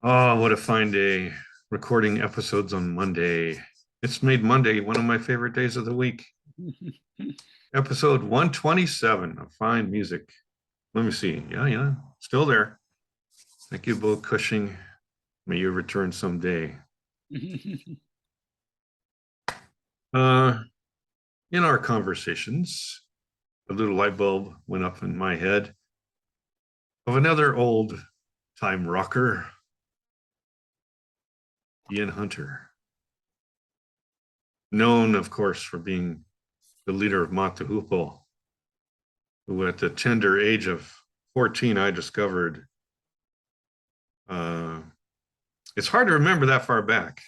Oh, what a fine day. Recording episodes on Monday. It's made Monday one of my favorite days of the week. Episode 127 of Fine Music. Let me see. Yeah, still there. Thank you, Bo Cushing. May you return someday. Uh, in our conversations, a little light bulb went up in my head of another old time rocker, Ian Hunter, known, of course, for being the leader of Mott the Hoople, who at the tender age of 14, I discovered. Uh, it's hard to remember that far back,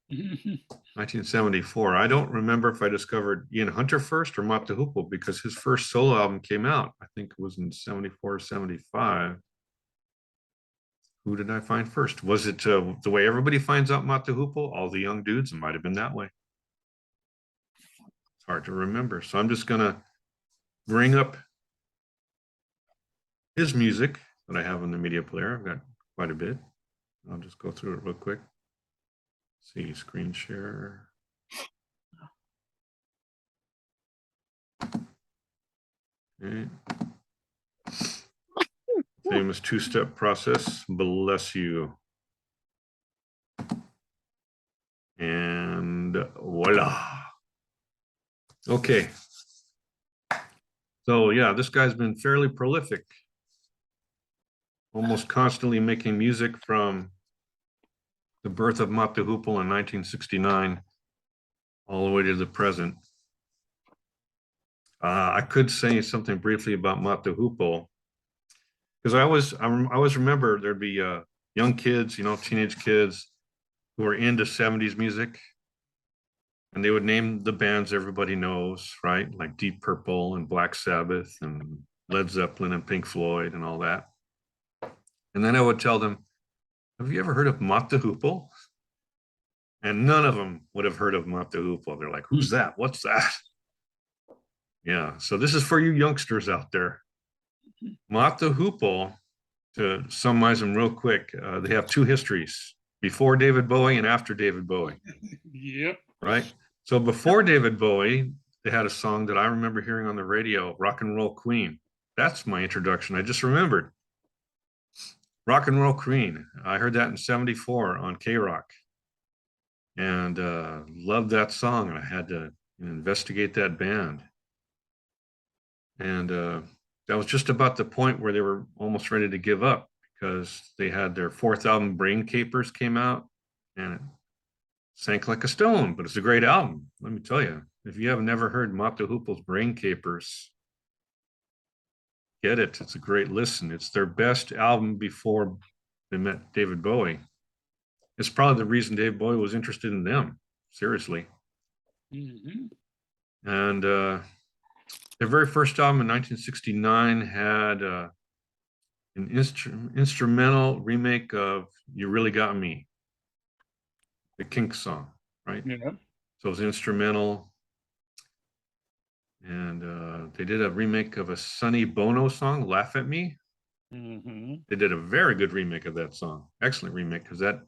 1974. I don't remember if I discovered Ian Hunter first or Mott the Hoople because his first solo album came out, I think it was in 74, 75. Who did I find first? Was it the way everybody finds out Mott the Hoople? All the young dudes? It might have been that way. It's hard to remember. So I'm just going to bring up his music that I have on the media player. I've got quite a bit. I'll just go through it real quick. See, screen share. Okay. Famous two-step process. Bless you. And voila. Okay. So yeah, this guy's been fairly prolific. Almost constantly making music from the birth of Mott the Hoople in 1969 all the way to the present. I could say something briefly about Mott the Hoople because I always remember there'd be young kids, teenage kids who were into 70s music, and they would name the bands everybody knows, right? Like Deep Purple and Black Sabbath and Led Zeppelin and Pink Floyd and all that. And then I would tell them, have you ever heard of Mott the Hoople? And none of them would have heard of Mott the Hoople. They're like, who's that? What's that? Yeah, so this is for you youngsters out there. Mott the Hoople, to summarize them real quick, they have two histories, before David Bowie and after David Bowie. Yep. Right? So before David Bowie, they had a song that I remember hearing on the radio, Rock and Roll Queen. That's my introduction. I just remembered. Rock and Roll Queen. I heard that in 74 on K-Rock and loved that song. And I had to investigate that band. And that was just about the point where they were almost ready to give up because they had their fourth album, Brain Capers, came out and it sank like a stone, but it's a great album. Let me tell you, if you have never heard Mott the Hoople's Brain Capers, get it. It's a great listen. It's their best album before they met David Bowie. It's probably the reason David Bowie was interested in them, seriously. Mm-hmm. And their very first album in 1969 had an instrumental remake of You Really Got Me, the Kinks song, right? Yeah. So it was instrumental. And they did a remake of a Sonny Bono song, Laugh at Me. Mm-hmm. They did a very good remake of that song. Excellent remake, because that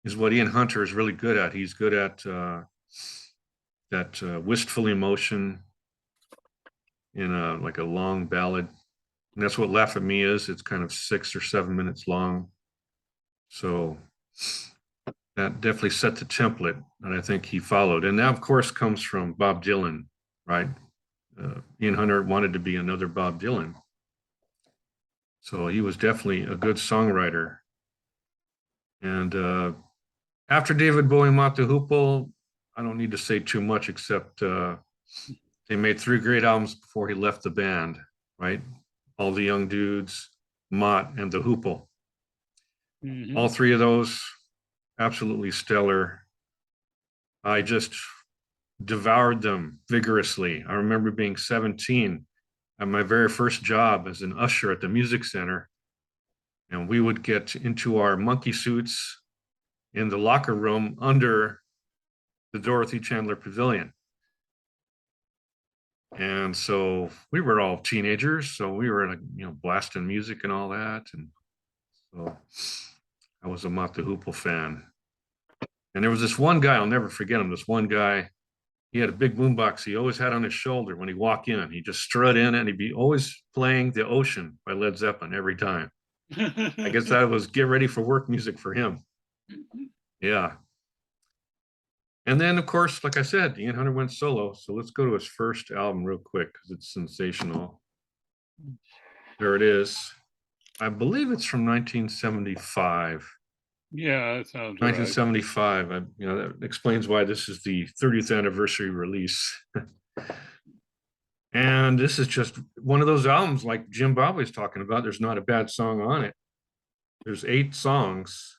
is what Ian Hunter is really good at. He's good at that wistful emotion in like a long ballad. And that's what Laugh at Me is. It's kind of 6 or 7 minutes long. So that definitely set the template that I think he followed. And that, of course, comes from Bob Dylan, right? Ian Hunter wanted to be another Bob Dylan. So he was definitely a good songwriter. And after David Bowie, Mott the Hoople, I don't need to say too much except they made 3 great albums before he left the band, right? All the Young Dudes, Mott, and the Hoople. Mm-hmm. All 3 of those, absolutely stellar. I just devoured them vigorously. I remember being 17 at my very first job as an usher at the music center. And we would get into our monkey suits in the locker room under the Dorothy Chandler Pavilion. And so we were all teenagers, so we were like, blasting music and all that. And so I was a Mott the Hoople fan. And there was this one guy, I'll never forget him. This one guy, he had a big boombox he always had on his shoulder when he walked in. He just strut in and he'd be always playing The Ocean by Led Zeppelin every time. I guess that was get ready for work music for him. Yeah. And then, of course, like I said, Ian Hunter went solo. So let's go to his first album real quick because it's sensational. There it is. I believe it's from 1975. Yeah, that sounds right. 1975. That explains why this is the 30th anniversary release. And this is just one of those albums like Jim Babwe's talking about. There's not a bad song on it. There's 8 songs.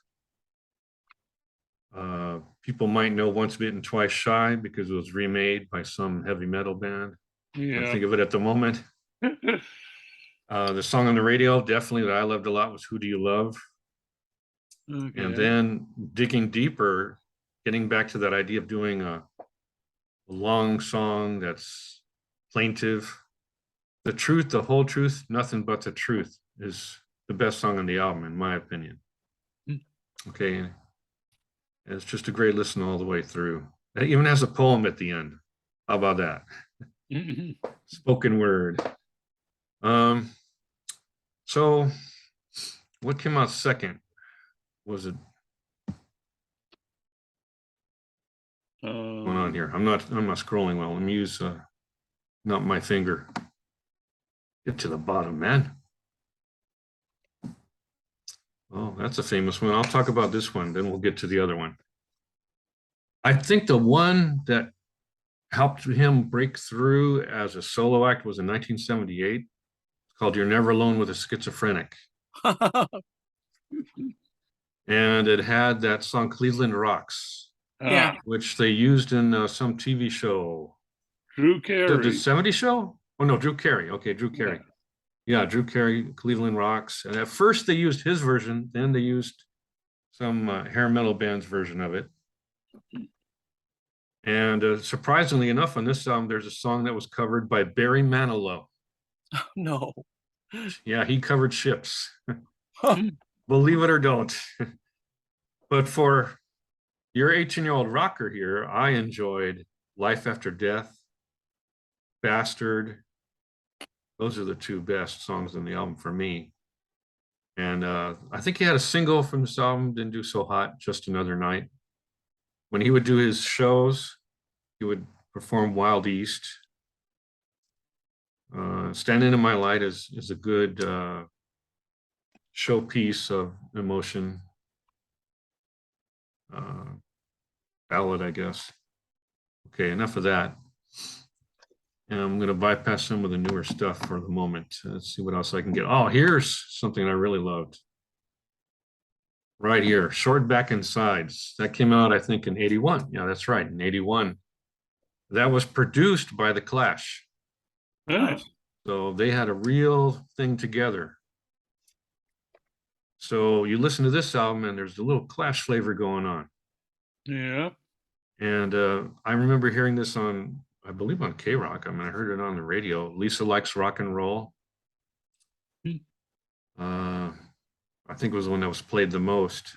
People might know Once Bitten, Twice Shy because it was remade by some heavy metal band. Yeah. I think of it at the moment. The song on the radio, definitely that I loved a lot was Who Do You Love? Okay. And then digging deeper, getting back to that idea of doing a long song that's plaintive. The Truth, the Whole Truth, Nothing But the Truth is the best song on the album, in my opinion. Okay. And it's just a great listen all the way through. It even has a poem at the end. How about that? Spoken word. So what came out second? Was it going on here? I'm not scrolling well. Let me use not my finger. Get to the bottom, man. Oh, that's a famous one. I'll talk about this one, then we'll get to the other one. I think the one that helped him break through as a solo act was in 1978. It's called You're Never Alone with a Schizophrenic. And it had that song Cleveland Rocks, Yeah. which they used in some TV show. Drew Carey. The 70s show? Oh, no, Drew Carey. Okay, Drew Carey. Yeah, Drew Carey, Cleveland Rocks. And at first they used his version, then they used some hair metal band's version of it. And surprisingly enough, on this album, there's a song that was covered by Barry Manilow. No. Yeah, he covered Ships. Believe it or don't. But for your 18-year-old rocker here, I enjoyed Life After Death, Bastard. Those are the 2 best songs on the album for me. And I think he had a single from this album, Didn't Do So Hot, Just Another Night. When he would do his shows, he would perform Wild East. Standing in My Light is a good showpiece of emotion. Ballad, I guess. Okay, enough of that. And I'm going to bypass some of the newer stuff for the moment. Let's see what else I can get. Oh, here's something I really loved. Right here, Short Back and Sides. That came out, I think, in 81. Yeah, that's right, in 81. That was produced by The Clash. Nice. So they had a real thing together. So you listen to this album and there's a little Clash flavor going on. Yeah. And I remember hearing this on, I believe on K-Rock. I mean, I heard it on the radio. Lisa Likes Rock and Roll. I think it was the one that was played the most.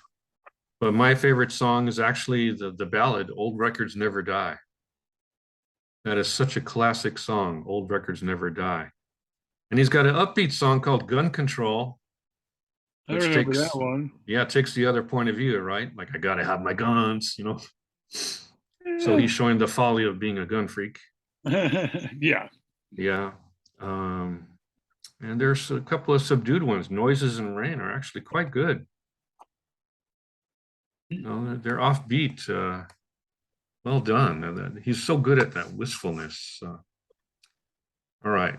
But my favorite song is actually the ballad, Old Records Never Die. That is such a classic song, Old Records Never Die. And he's got an upbeat song called Gun Control. I remember that one. Yeah, it takes the other point of view, right? Like, I got to have my guns, you know? So he's showing the folly of being a gun freak. Yeah. Yeah. And there's a couple of subdued ones. Noises and Rain are actually quite good. You know, they're offbeat. Well done. He's so good at that wistfulness. All right.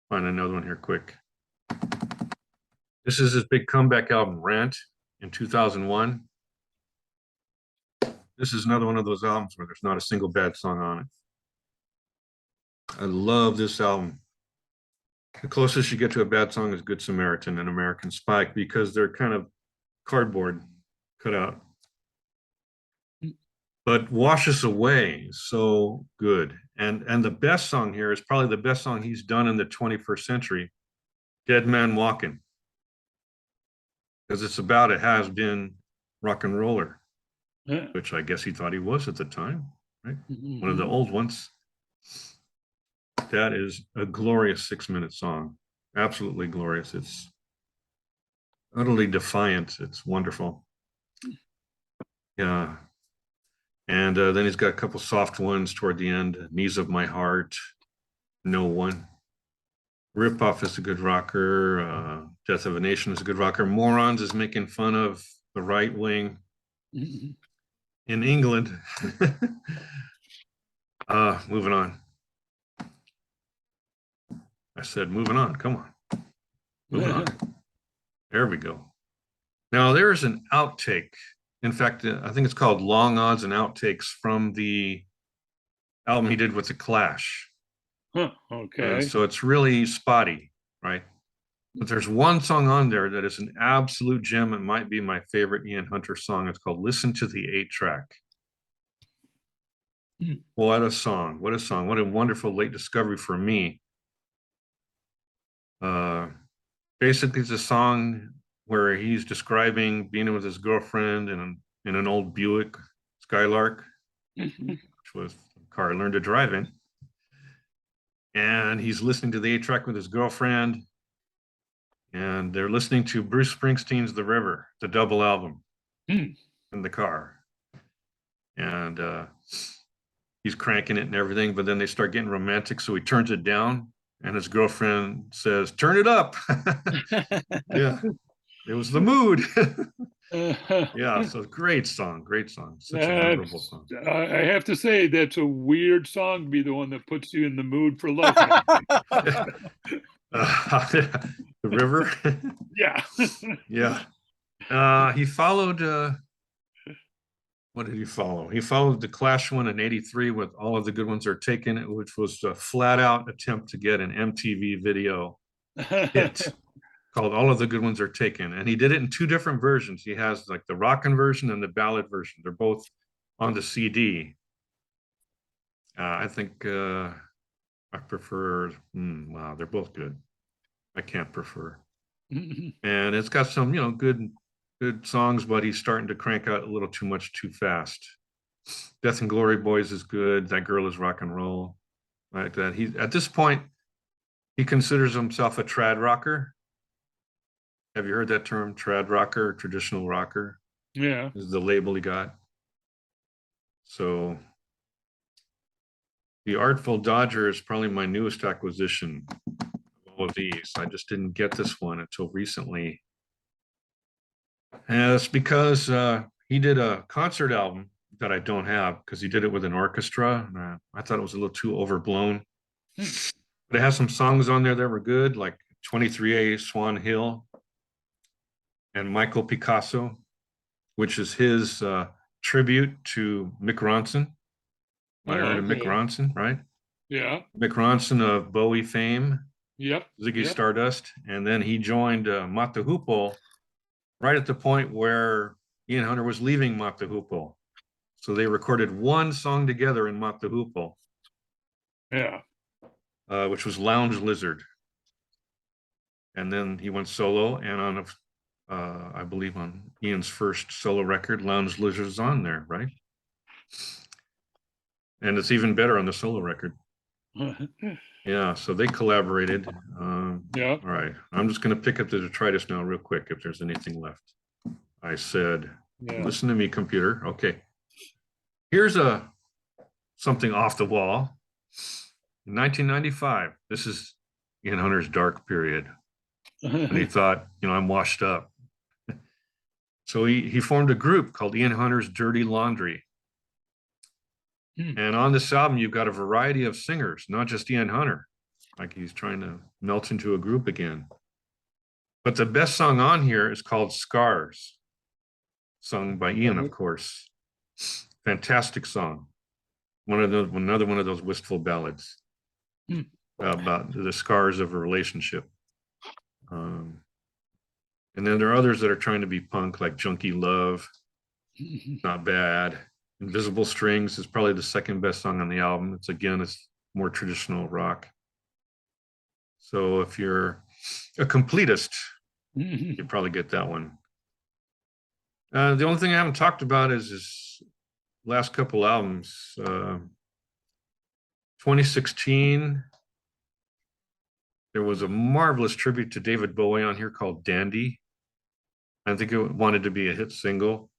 Find another one here quick. This is his big comeback album, Rant, in 2001. This is another one of those albums where there's not a single bad song on it. I love this album. The closest you get to a bad song is Good Samaritan and American Spike because they're kind of cardboard cut out. But Wash Us Away is so good. And the best song here is probably the best song he's done in the 21st century, Dead Man Walking. because it's about a has-been rock and roller, Yeah. which I guess he thought he was at the time, right? Mhm. One of the old ones. That is a glorious 6-minute song. Absolutely glorious. It's utterly defiant. It's wonderful. Yeah. And then he's got a couple soft ones toward the end. Knees of My Heart, No One. Ripoff is a good rocker. Death of a Nation is a good rocker. Morons is making fun of the right wing Mhm. in England. Moving on. I said, moving on. Come on. Moving on. There we go. Now there's an outtake. In fact, I think it's called Long Odds and Outtakes from the album he did with The Clash. Huh, okay. So it's really spotty, right? But there's one song on there that is an absolute gem. It might be my favorite Ian Hunter song. It's called Listen to the 8-Track. What a song. What a song. What a wonderful late discovery for me. Basically, it's a song where he's describing being with his girlfriend in an old Buick Skylark, which was the car I learned to drive in. And he's listening to the 8-track with his girlfriend. And they're listening to Bruce Springsteen's The River, the double album, in the car. And he's cranking it and everything, but then they start getting romantic. So he turns it down and his girlfriend says, "Turn it up." Yeah, it was the mood. Yeah, so great song, such a memorable song. I have to say, that's a weird song to be the one that puts you in the mood for love. The River. Yeah. Yeah. He followed, what did he follow? He followed the Clash one in '83 with All of the Good Ones Are Taken, which was a flat out attempt to get an MTV video hit called All of the Good Ones Are Taken. And he did it in 2 different versions. He has like the rockin' version and the ballad version. They're both on the CD. I think I prefer, wow, they're both good. I can't prefer. And it's got some, good songs, but he's starting to crank out a little too much too fast. Death and Glory Boys is good. That Girl Is Rock and Roll. Like that. He at this point, he considers himself a trad rocker. Have you heard that term, trad rocker, traditional rocker? Yeah. This is the label he got. So the Artful Dodger is probably my newest acquisition of all of these. I just didn't get this one until recently. And it's because he did a concert album that I don't have because he did it with an orchestra. I thought it was a little too overblown. But it has some songs on there that were good, like 23A Swan Hill and Michael Picasso, which is his tribute to Mick Ronson. I heard of Mick Ronson, right? Yeah. Mick Ronson of Bowie fame, Yep. Ziggy Stardust, and then he joined Mott the Hoople right at the point where Ian Hunter was leaving Mott the Hoople. So they recorded one song together in Mott the Hoople. Yeah. Which was Lounge Lizard. And then he went solo, and on I believe on Ian's first solo record, Lounge Lizard's on there, right? And it's even better on the solo record. Yeah, so they collaborated. Yeah. All right, I'm just going to pick up the detritus now real quick if there's anything left. I said, listen to me, computer. Okay. Here's something off the wall. In 1995, this is Ian Hunter's dark period. And he thought, I'm washed up. So he formed a group called Ian Hunter's Dirty Laundry. And on this album, you've got a variety of singers, not just Ian Hunter. Like he's trying to melt into a group again. But the best song on here is called Scars, sung by Ian, of course. Fantastic song. Another one of those wistful ballads about the scars of a relationship. And then there are others that are trying to be punk, like Junkie Love, not bad. Invisible Strings is probably the second best song on the album. It's more traditional rock. So if you're a completist, you probably get that one. The only thing I haven't talked about is his last couple albums. 2016, there was a marvelous tribute to David Bowie on here called Dandy. I think it wanted to be a hit single.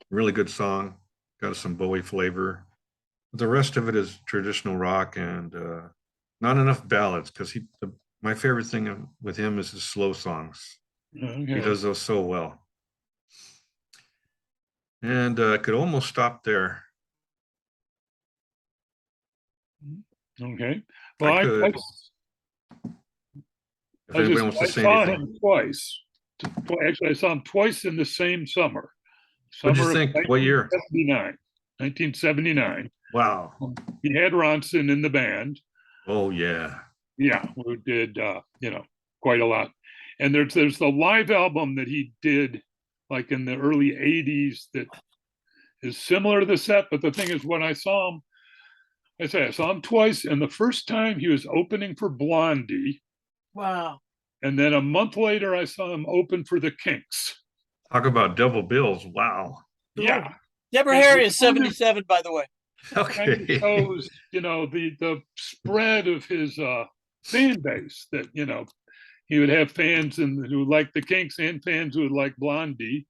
Really good song, got some Bowie flavor. The rest of it is traditional rock and not enough ballads because my favorite thing with him is his slow songs. Okay. He does those so well. And I could almost stop there. Okay. Well, I could. If anybody wants to I say saw anything. him twice. Actually, I saw him twice in the same summer. What'd you Summer of think? What year? 1979. 1979. Wow. He had Ronson in the band. Oh yeah. Yeah, who did quite a lot. And there's the live album that he did like in the early 80s that is similar to the set, but the thing is when I saw him, I saw him twice, and the first time he was opening for Blondie. Wow. And then a month later I saw him open for the Kinks. Talk about double bills. Wow. Yeah. Deborah Harry is 77, by the way. Okay. Shows, the spread of his fan base that, he would have fans who liked the Kinks and fans who would like Blondie.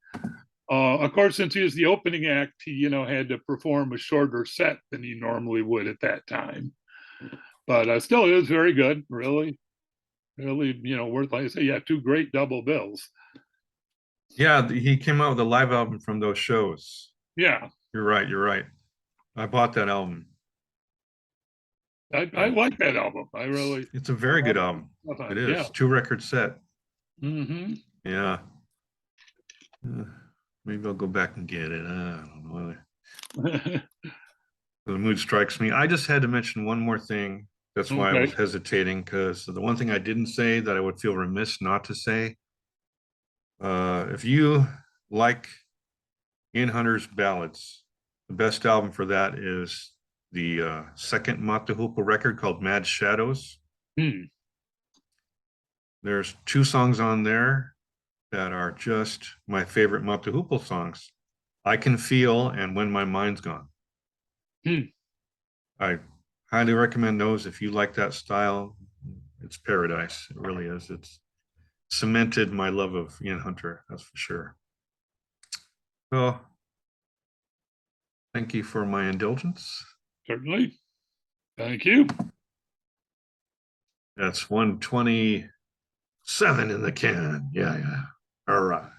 Of course, since he was the opening act, he, had to perform a shorter set than he normally would at that time. But still, it was very good. Really, really, worth, like I say, yeah, two great double bills. Yeah, he came out with a live album from those shows. Yeah. You're right. You're right. I bought that album. I like that album. It's a very good album. It is. Yeah. 2-record set. Mm-hmm. Yeah. Maybe I'll go back and get it. I don't know. The mood strikes me. I just had to mention one more thing. That's why I was hesitating, because the one thing I didn't say that I would feel remiss not to say, if you like Ian Hunter's ballads, the best album for that is the second Mott the Hoople record called Mad Shadows. There's 2 songs on there that are just my favorite Mott the Hoople songs. I Can Feel and When My Mind's Gone. I highly recommend those if you like that style. It's paradise. It really is. It's cemented my love of Ian Hunter, that's for sure. So thank you for my indulgence. Certainly. Thank you. That's 127 in the can. Yeah. All right.